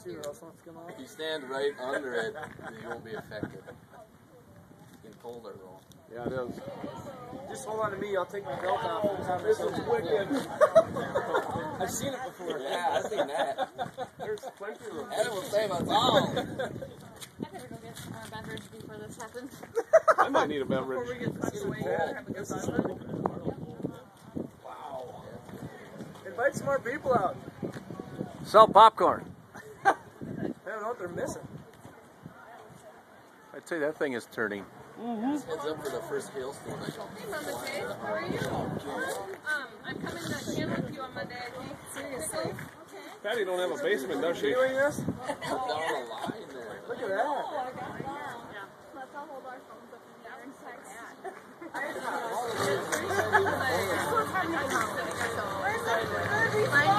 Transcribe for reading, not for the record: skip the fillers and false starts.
see or else it's gonna. If you stand right under it, you won't be affected. It's getting colder though. Yeah, it is. Just hold on to me. I'll take my belt off. This is wicked. I've seen it before. Yeah, I've seen that. There's plenty of room. Adam will save us all. I better go get a beverage before this happens. I might need a beverage. Before we get swept away, have a good time. Wow. Invite some more people out. Sell popcorn. I don't know what they're missing. I'd say that thing is turning. Heads up for the first hailstorm. Hey, Mama Kay, how are you? I'm coming to camp with you on Monday, I think. Seriously. Patty don't have a basement, does she? Doing this? Put down a line there. Look at that. Yeah. Let's all hold our phones up in the air and text. Where's the